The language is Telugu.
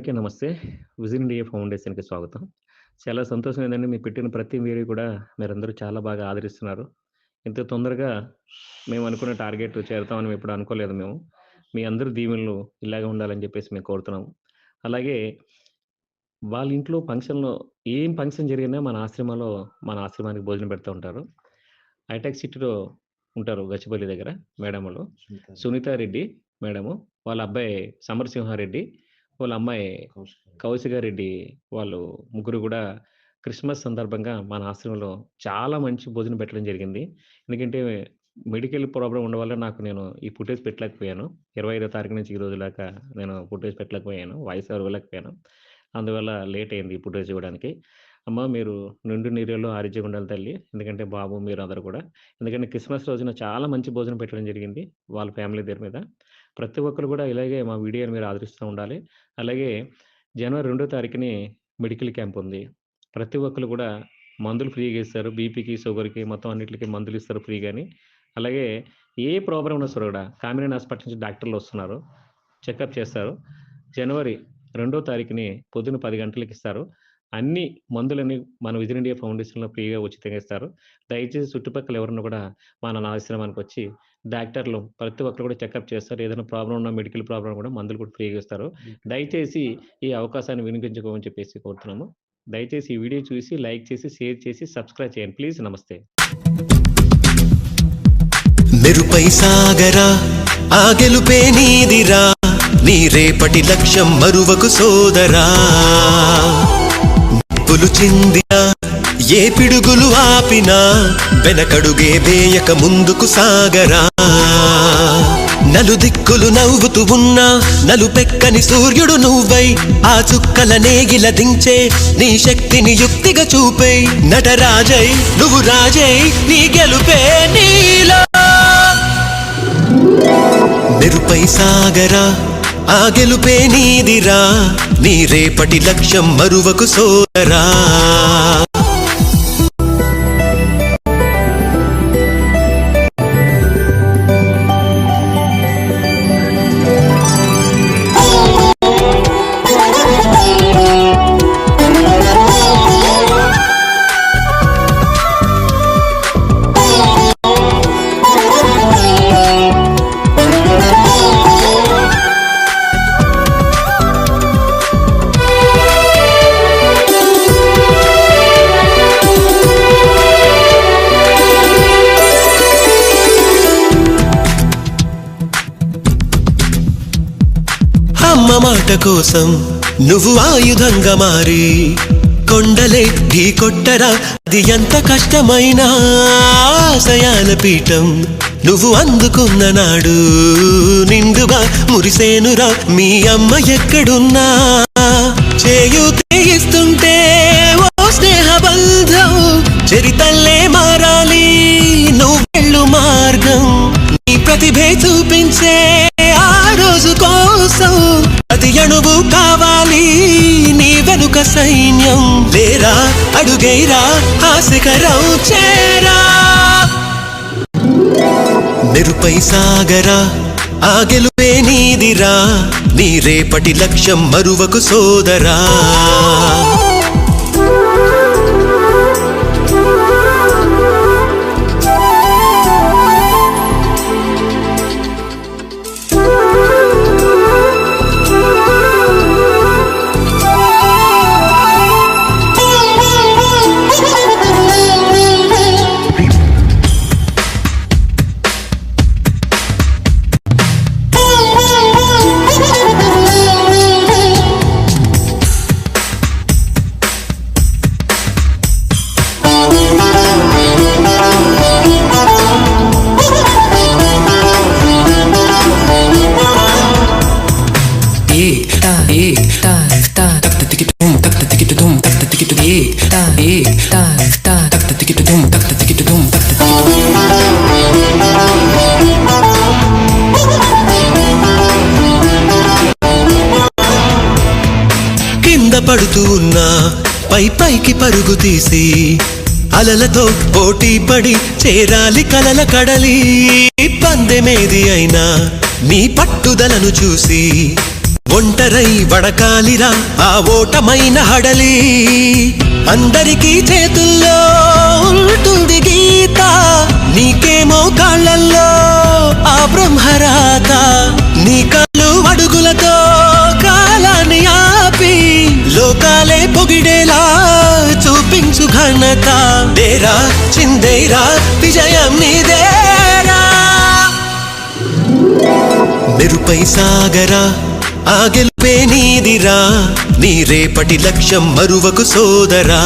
అందరికీ నమస్తే. విజన్ ఇండియా ఫౌండేషన్‌కి స్వాగతం. చాలా సంతోషం ఏందంటే మీరు పెట్టిన ప్రతి వీడియో కూడా మీరందరూ చాలా బాగా ఆదరిస్తున్నారు. ఇంత తొందరగా మేము అనుకున్న టార్గెట్ చేరుతామని ఎప్పుడు అనుకోలేదు మేము. మీ అందరి దీవెనలు ఇలాగే ఉండాలని చెప్పేసి మేము కోరుతున్నాము. అలాగే వాళ్ళ ఇంట్లో ఫంక్షన్‌లో ఏం ఫంక్షన్ జరిగినా మన ఆశ్రమానికి భోజనం పెడుతూ ఉంటారు. హైటెక్ సిటీలో ఉంటారు గచ్చిబౌలి దగ్గర మేడమోళ్ళు. సునీతా రెడ్డి మేడము, వాళ్ళ అబ్బాయి సమరసింహారెడ్డి, వాళ్ళ అమ్మాయి కౌశిగారెడ్డి వాళ్ళు ముగ్గురు గూడా క్రిస్మస్ సందర్భంగా మన ఆశ్రమంలో చాలా మంచి భోజనం పెట్టడం జరిగింది. ఎందుకంటే మెడికల్ ప్రాబ్లమ్ ఉండడం వల్ల నేను ఈ ఫుటేజ్ పెట్టలేకపోయాను. 25వ తారీఖు నుంచి ఈ రోజు దాకా నేను ఫుటేజ్ పెట్టలేకపోయాను. వాయిస్ ఓవర్ ఇవ్వలేకపోయాను. అందువల్ల లేట్ అయింది ఈ ఫుటేజ్ ఇవ్వడానికి. అమ్మ మీరు నిండు నూరేళ్ళు ఆరోగ్యంగా ఉండాలి తల్లి. ఎందుకంటే బాబు మీరందరూ కూడా. ఎందుకంటే క్రిస్మస్ రోజున చాలా మంచి భోజనం పెట్టడం జరిగింది. వాళ్ళ ఫ్యామిలీ పేరు మీద. ప్రతి ఒక్కరు కూడా ఇలాగే మా వీడియోని మీరు ఆదరిస్తూ ఉండాలి. అలాగే జనవరి 2వ తారీఖుని మెడికల్ క్యాంప్ ఉంది. ప్రతి ఒక్కరు కూడా మందులు ఫ్రీగా ఇస్తారు. బీపీకి, షుగర్‌కి మొత్తం అన్నిట్లికి మందులు ఇస్తారు ఫ్రీగాని. అలాగే ఏ ప్రాబ్లమ్ ఉన్నా సరే కూడా కామినేని హాస్పిటల్ నుంచి డాక్టర్లు వస్తున్నారు. చెకప్ చేస్తారు. జనవరి 2వ తారీఖుని పొద్దున 10 గంటలకి ఇస్తారు. అన్ని మందులన్నీ మన విజన్ ఇండియా ఫౌండేషన్‌లో ఫ్రీగా ఉచితంగా ఇస్తారు. దయచేసి చుట్టుపక్కల ఎవరైనా కూడా మన ఆశ్రమానికొచ్చి డాక్టర్లు ప్రతి ఒక్కరు కూడా చెకప్ చేస్తారు. ఏదైనా ప్రాబ్లమ్ ఉన్నా మెడికల్ ప్రాబ్లమ్ కూడా మందులు కూడా ఫ్రీగా ఇస్తారు. దయచేసి ఈ అవకాశాన్ని వినియోగించుకోమని చెప్పేసి కోరుతున్నాము. దయచేసి ఈ వీడియో చూసి లైక్ చేసి, షేర్ చేసి, సబ్స్క్రైబ్ చేయండి. ప్లీజ్ నమస్తే. మెరుపై సాగరా ఆ గెలుపే నీదిరా, నీ రేపటి లక్ష్యం మరువకు సోదరా. నిప్పులు చిందినా ఏ పిడుగులు ఆపినా వెనకడుగే వేయక ముందుకు సాగరా. నలుదిక్కులు నవ్వుతూ ఉన్నా నలుపెక్కని సూర్యుడు నువ్వై ఆ చుక్కల నేగిల దించే నీ శక్తిని యుక్తిగా చూపై నటరాజై నువ్వు రాజై నీ గెలుపే నీలో. మెరుపై సాగరా ఆ గెలుపే నీదిరా, నీ రేపటి లక్ష్యం మరువకు సోదరా. అమ్మ మాట కోసం నువ్వు ఆయుధంగా మారి కొండలే ఢీ కొట్టరా, అది ఎంత కష్టమైనా ఆశయాల పీఠం నువ్వు అందుకున్న నాడు నిండుగా మురిసేనురా మీ అమ్మ ఎక్కడున్నా. చేయూతేయిస్తుంటే ఓ స్నేహ బంధం చరితల్లే మారాలి నువ్వెళ్ళు మార్గం. నీ ప్రతిభే చూపించే ఆ రోజు కోసం ప్రతి అణువు కావాలి నీ వెనుక సైన్యం. లేరా అడుగైరా ఆ శిఖరం చేరా. మెరుపై సాగరా ఆ గెలుపే నీదిరా, నీ రేపటి లక్ష్యం మరువకు సోదరా. కింద పడుతూ ఉన్నా పైకి పరుగు తీసి అలలతో పోటీ పడి చేరాలి కలల కడలి. పందెమేది అయినా నీ పట్టుదలను చూసి ఒంటరై వడకాలిరా ఆ ఓటమైన హడలి, అందరికీ చేతుల్లో ఉంటుంది గీత, నీకేమో కాళ్ళల్లో ఆ బ్రహ్మరాత. నీ కాళ్ళు అడుగులతో కాలాన్ని ఆపి లోకాలే పొగిడేలా చూపించు ఘనత. దేరా చిందేరా విజయం నీదేరా, మెరుపై సాగరా ఆ గెలుపే నీదిరా, నీ రేపటి లక్ష్యం మరువకు సోదరా.